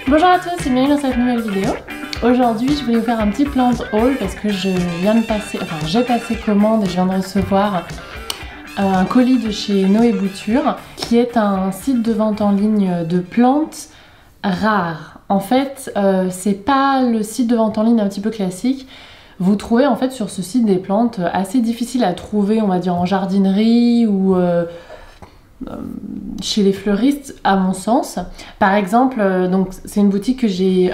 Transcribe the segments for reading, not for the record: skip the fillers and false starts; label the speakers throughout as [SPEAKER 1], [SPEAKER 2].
[SPEAKER 1] Bonjour à tous et bienvenue dans cette nouvelle vidéo. Aujourd'hui je voulais vous faire un petit plant haul parce que je viens de passer, j'ai passé commande et je viens de recevoir un colis de chez Noé Bouture qui est un site de vente en ligne de plantes rares. En fait c'est pas le site de vente en ligne un petit peu classique. Vous trouvez en fait sur ce site des plantes assez difficiles à trouver, on va dire en jardinerie ou chez les fleuristes à mon sens. Par exemple, donc c'est une boutique que j'ai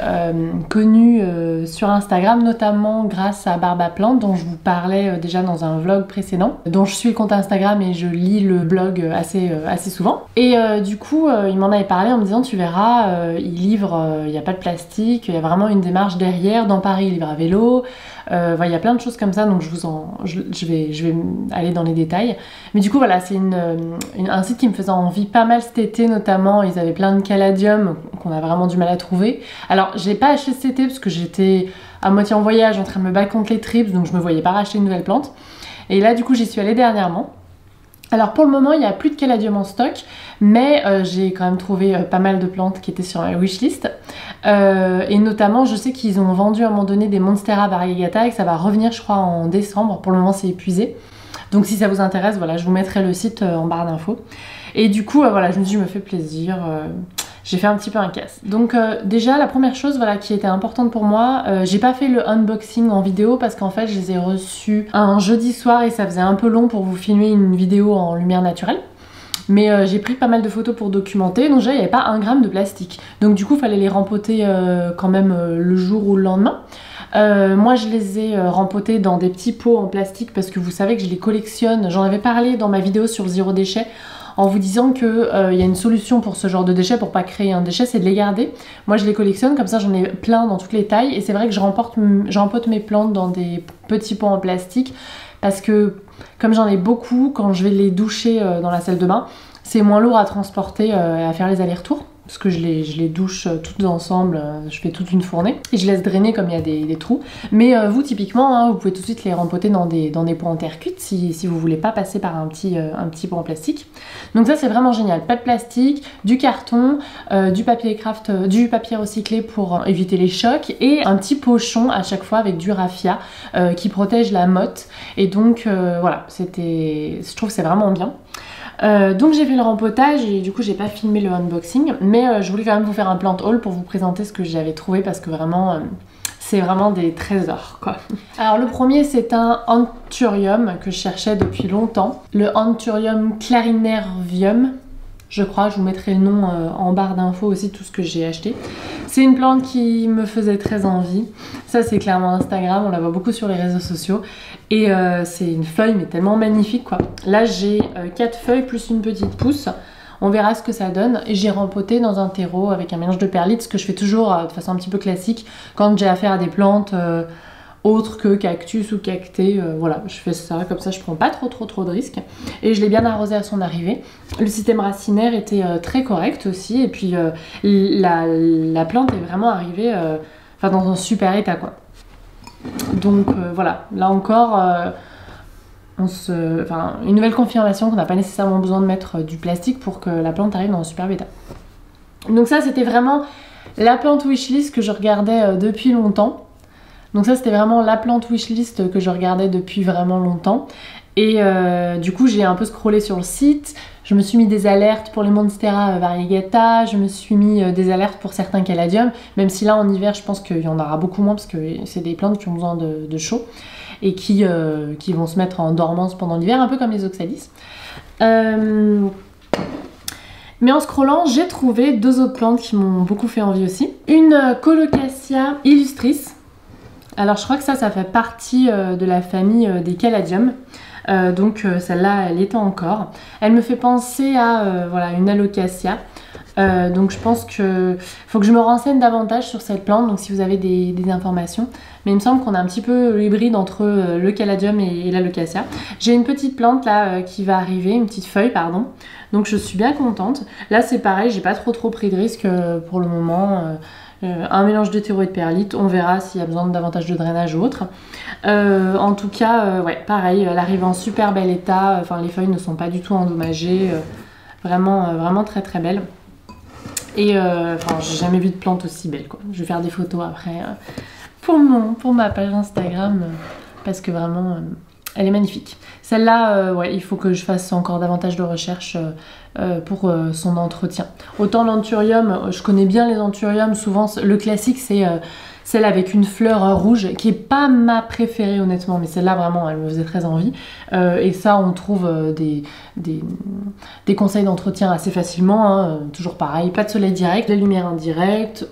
[SPEAKER 1] connue sur Instagram, notamment grâce à Barbe à Plantes dont je vous parlais déjà dans un vlog précédent, dont je suis le compte Instagram et je lis le blog assez souvent. Et du coup il m'en avait parlé en me disant tu verras, il livre, il n'y a pas de plastique, il y a vraiment une démarche derrière. Dans Paris il livre à vélo, il y a plein de choses comme ça, donc je vais aller dans les détails. Mais du coup voilà, c'est un site qui me faisait envie pas mal cet été, notamment ils avaient plein de caladiums qu'on a vraiment du mal à trouver. Alors je l'ai pas acheté cet été parce que j'étais à moitié en voyage en train de me battre contre les trips, donc je me voyais pas racheter une nouvelle plante. Et là du coup j'y suis allée dernièrement. Alors pour le moment il n'y a plus de caladium en stock, mais j'ai quand même trouvé pas mal de plantes qui étaient sur ma wishlist. Et notamment je sais qu'ils ont vendu à un moment donné des Monstera variegata et que ça va revenir je crois en décembre. Pour le moment c'est épuisé. Donc si ça vous intéresse, voilà, je vous mettrai le site en barre d'infos. Et du coup, voilà, je me suis dit, je me fais plaisir. J'ai fait un petit peu un casse. Donc déjà, la première chose voilà, qui était importante pour moi, j'ai pas fait le unboxing en vidéo parce qu'en fait, je les ai reçus un jeudi soir et ça faisait un peu long pour vous filmer une vidéo en lumière naturelle. Mais j'ai pris pas mal de photos pour documenter, donc déjà il n'y avait pas 1 gramme de plastique. Donc du coup il fallait les rempoter quand même le jour ou le lendemain. Moi je les ai rempotés dans des petits pots en plastique parce que vous savez que je les collectionne. J'en avais parlé dans ma vidéo sur le zéro déchet en vous disant que y a une solution pour ce genre de déchets, pour pas créer un déchet, c'est de les garder. Moi je les collectionne, comme ça j'en ai plein dans toutes les tailles et c'est vrai que je rempote mes plantes dans des petits pots en plastique parce que comme j'en ai beaucoup, quand je vais les doucher dans la salle de bain, c'est moins lourd à transporter et à faire les allers-retours. Parce que je les douche toutes ensemble, je fais toute une fournée. Et je laisse drainer comme il y a des trous. Mais vous typiquement, hein, vous pouvez tout de suite les rempoter dans des pots en terre cuite si vous voulez pas passer par un petit pot en plastique. Donc ça c'est vraiment génial. Pas de plastique, du carton, du papier craft, du papier recyclé pour éviter les chocs. Et un petit pochon à chaque fois avec du raffia qui protège la motte. Et donc voilà, je trouve que c'est vraiment bien. Donc j'ai fait le rempotage et du coup j'ai pas filmé le unboxing, mais je voulais quand même vous faire un plant haul pour vous présenter ce que j'avais trouvé parce que vraiment c'est vraiment des trésors quoi. Alors le premier c'est un Anthurium que je cherchais depuis longtemps, le Anthurium clarinervium. Je crois, je vous mettrai le nom en barre d'infos aussi, tout ce que j'ai acheté. C'est une plante qui me faisait très envie. Ça c'est clairement Instagram, on la voit beaucoup sur les réseaux sociaux. Et c'est une feuille mais tellement magnifique quoi. Là j'ai 4 feuilles plus une petite pousse. On verra ce que ça donne. Et j'ai rempoté dans un terreau avec un mélange de perlite, ce que je fais toujours de façon un petit peu classique quand j'ai affaire à des plantes autre que cactus ou cactés, voilà, je fais ça comme ça, je prends pas trop de risques. Et je l'ai bien arrosé à son arrivée. Le système racinaire était très correct aussi, et puis la plante est vraiment arrivée dans un super état quoi. Donc voilà, là encore, une nouvelle confirmation qu'on n'a pas nécessairement besoin de mettre du plastique pour que la plante arrive dans un super état. Donc ça c'était vraiment la plante wishlist que je regardais depuis longtemps. Donc ça c'était vraiment la plante wishlist que je regardais depuis vraiment longtemps. Et du coup j'ai un peu scrollé sur le site, je me suis mis des alertes pour les Monstera variegata, je me suis mis des alertes pour certains caladiums, même si là en hiver je pense qu'il y en aura beaucoup moins parce que c'est des plantes qui ont besoin de chaud et qui vont se mettre en dormance pendant l'hiver, un peu comme les oxalis. Mais en scrollant, j'ai trouvé 2 autres plantes qui m'ont beaucoup fait envie aussi. Une Colocasia illustris. Alors je crois que ça fait partie de la famille des caladiums. Donc celle-là, elle est encore. Elle me fait penser à voilà, une Alocasia. Donc je pense que faut que je me renseigne davantage sur cette plante, donc si vous avez des informations. Mais il me semble qu'on a un petit peu l'hybride entre le caladium et l'Alocasia. J'ai une petite plante là qui va arriver, une petite feuille pardon. Donc je suis bien contente. Là c'est pareil, j'ai pas trop pris de risque pour le moment. Un mélange de terreau et de perlite, on verra s'il y a besoin de davantage de drainage ou autre. En tout cas, ouais, pareil, elle arrive en super bel état, enfin les feuilles ne sont pas du tout endommagées, vraiment très belle. Et enfin, j'ai jamais vu de plante aussi belle, quoi. Je vais faire des photos après pour ma page Instagram parce que vraiment elle est magnifique. Celle-là, ouais, il faut que je fasse encore davantage de recherches pour son entretien. Autant l'anthurium, je connais bien les anthuriums, souvent le classique c'est celle avec une fleur rouge qui est pas ma préférée honnêtement, mais celle-là vraiment elle me faisait très envie. Et ça on trouve des conseils d'entretien assez facilement, hein. Toujours pareil, pas de soleil direct, de lumière indirecte,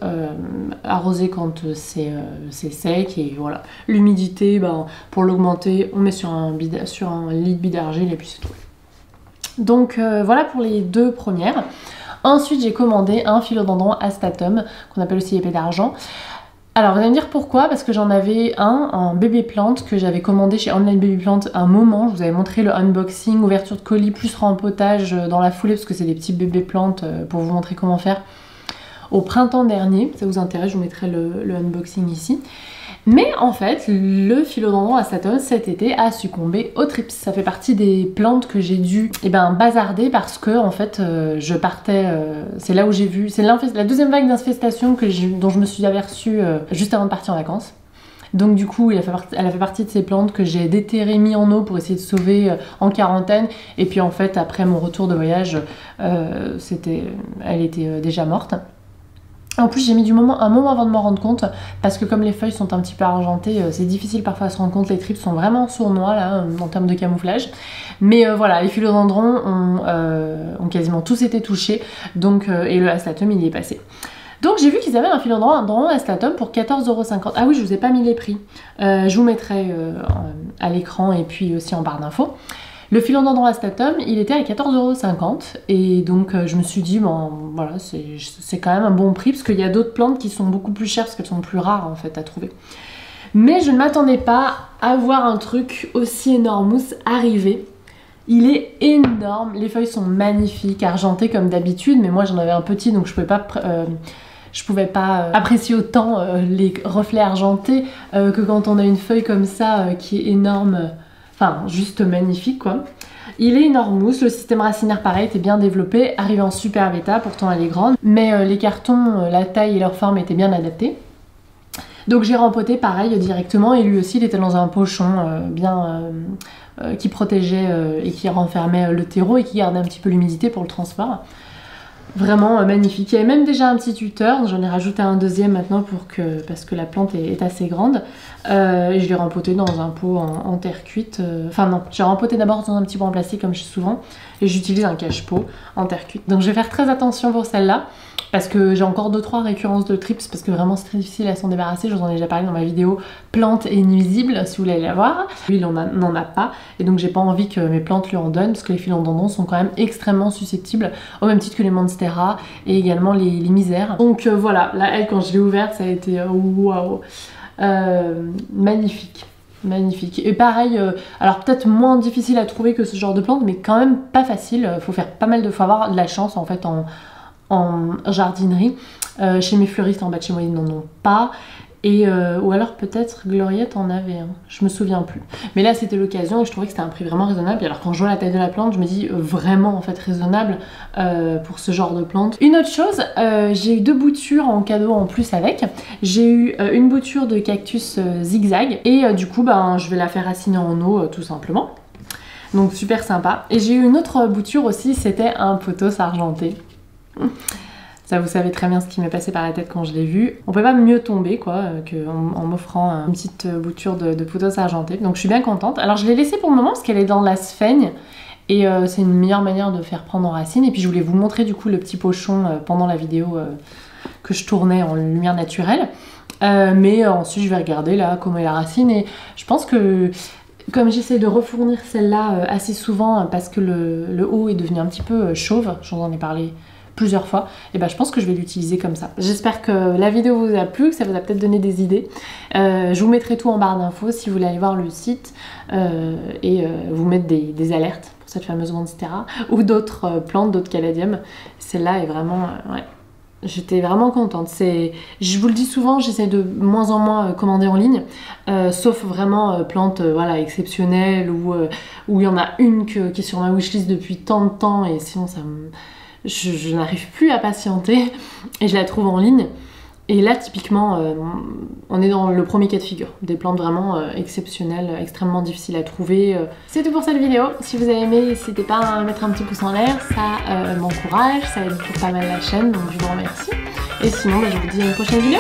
[SPEAKER 1] arroser quand c'est sec et voilà. L'humidité, ben, pour l'augmenter on met sur un lit de bide d'argile et puis c'est tout. Donc voilà pour les deux premières. Ensuite j'ai commandé un philodendron astatum qu'on appelle aussi épée d'argent. Alors vous allez me dire pourquoi, parce que j'en avais un bébé plante que j'avais commandé chez Online Baby Plant un moment. Je vous avais montré le unboxing, ouverture de colis plus rempotage dans la foulée parce que c'est des petits bébés plantes pour vous montrer comment faire au printemps dernier. Si ça vous intéresse, je vous mettrai le unboxing ici. Mais en fait, le philodendron astatum cet été a succombé au trips. Ça fait partie des plantes que j'ai dû bazarder parce que en fait, je partais. C'est là où j'ai vu. C'est la deuxième vague d'infestation dont je me suis aperçue juste avant de partir en vacances. Donc du coup, elle a fait partie de ces plantes que j'ai déterrées, mis en eau pour essayer de sauver en quarantaine. Et puis en fait, après mon retour de voyage, elle était déjà morte. En plus j'ai mis un moment avant de m'en rendre compte parce que comme les feuilles sont un petit peu argentées, c'est difficile parfois à se rendre compte, les trips sont vraiment sournois là en termes de camouflage. Mais voilà, les philodendrons ont quasiment tous été touchés, donc, et le astatum il y est passé. Donc j'ai vu qu'ils avaient un philodendron astatum pour 14,50 €. Ah oui, je vous ai pas mis les prix, je vous mettrai à l'écran et puis aussi en barre d'infos. Le philodendron astatum, il était à 14,50 € et donc je me suis dit, bon voilà, c'est quand même un bon prix parce qu'il y a d'autres plantes qui sont beaucoup plus chères parce qu'elles sont plus rares en fait à trouver. Mais je ne m'attendais pas à voir un truc aussi énorme arriver. Il est énorme, les feuilles sont magnifiques, argentées comme d'habitude, mais moi j'en avais un petit donc je pouvais pas apprécier autant les reflets argentés que quand on a une feuille comme ça qui est énorme. Enfin, juste magnifique quoi. Il est énormous, le système racinaire pareil était bien développé, arrivé en super bêta, pourtant elle est grande, mais les cartons, la taille et leur forme étaient bien adaptés. Donc j'ai rempoté pareil directement et lui aussi il était dans un pochon qui protégeait et qui renfermait le terreau et qui gardait un petit peu l'humidité pour le transport. Vraiment magnifique. Il y avait même déjà un petit tuteur, j'en ai rajouté un deuxième maintenant parce que la plante est assez grande. Et je l'ai rempoté dans un pot en terre cuite. Enfin non, j'ai rempoté d'abord dans un petit pot en plastique comme je fais souvent. Et j'utilise un cache-pot en terre cuite. Donc je vais faire très attention pour celle-là. Parce que j'ai encore 2-3 récurrences de trips parce que vraiment c'est très difficile à s'en débarrasser. Je vous en ai déjà parlé dans ma vidéo plantes et nuisibles si vous voulez la voir. Lui il n'en a pas et donc j'ai pas envie que mes plantes lui en donnent parce que les philodendrons sont quand même extrêmement susceptibles au même titre que les monstera et également les misères. Donc voilà, là elle quand je l'ai ouverte ça a été waouh, magnifique. Magnifique. Et pareil, alors peut-être moins difficile à trouver que ce genre de plante mais quand même pas facile. Faut avoir de la chance en fait en jardinerie. Chez mes fleuristes en bas de chez moi ils n'en ont pas ou alors peut-être Gloriette en avait un, je me souviens plus, mais là c'était l'occasion et je trouvais que c'était un prix vraiment raisonnable. Et alors quand je vois la taille de la plante je me dis vraiment en fait raisonnable pour ce genre de plante. Une autre chose, j'ai eu 2 boutures en cadeau en plus avec. J'ai eu une bouture de cactus zigzag et du coup je vais la faire raciner en eau tout simplement. Donc super sympa. Et j'ai eu une autre bouture aussi, c'était un pothos argenté. Ça vous savez très bien ce qui m'est passé par la tête quand je l'ai vu. On peut pas mieux tomber quoi qu'en m'offrant une petite bouture de pothos argenté. Donc je suis bien contente. Alors je l'ai laissée pour le moment parce qu'elle est dans la sphaigne. Et c'est une meilleure manière de faire prendre en racine. Et puis je voulais vous montrer du coup le petit pochon pendant la vidéo que je tournais en lumière naturelle. Mais ensuite je vais regarder là comment est la racine. Et je pense que comme j'essaie de refournir celle-là assez souvent parce que le haut est devenu un petit peu chauve, j'en ai parlé plusieurs fois, et je pense que je vais l'utiliser comme ça. J'espère que la vidéo vous a plu, que ça vous a peut-être donné des idées. Je vous mettrai tout en barre d'infos si vous voulez aller voir le site et vous mettre des alertes pour cette fameuse monstera ou d'autres plantes, d'autres caladiums. Celle-là est vraiment... ouais. J'étais vraiment contente. Je vous le dis souvent, j'essaie de moins en moins commander en ligne, sauf vraiment plantes voilà, exceptionnelles ou il y en a une qui est sur ma wishlist depuis tant de temps et sinon je n'arrive plus à patienter et je la trouve en ligne. Et là typiquement on est dans le premier cas de figure, des plantes vraiment exceptionnelles, extrêmement difficiles à trouver. C'est tout pour cette vidéo, si vous avez aimé n'hésitez pas à mettre un petit pouce en l'air, ça m'encourage, ça aide pas mal la chaîne, donc je vous remercie. Et sinon je vous dis à une prochaine vidéo.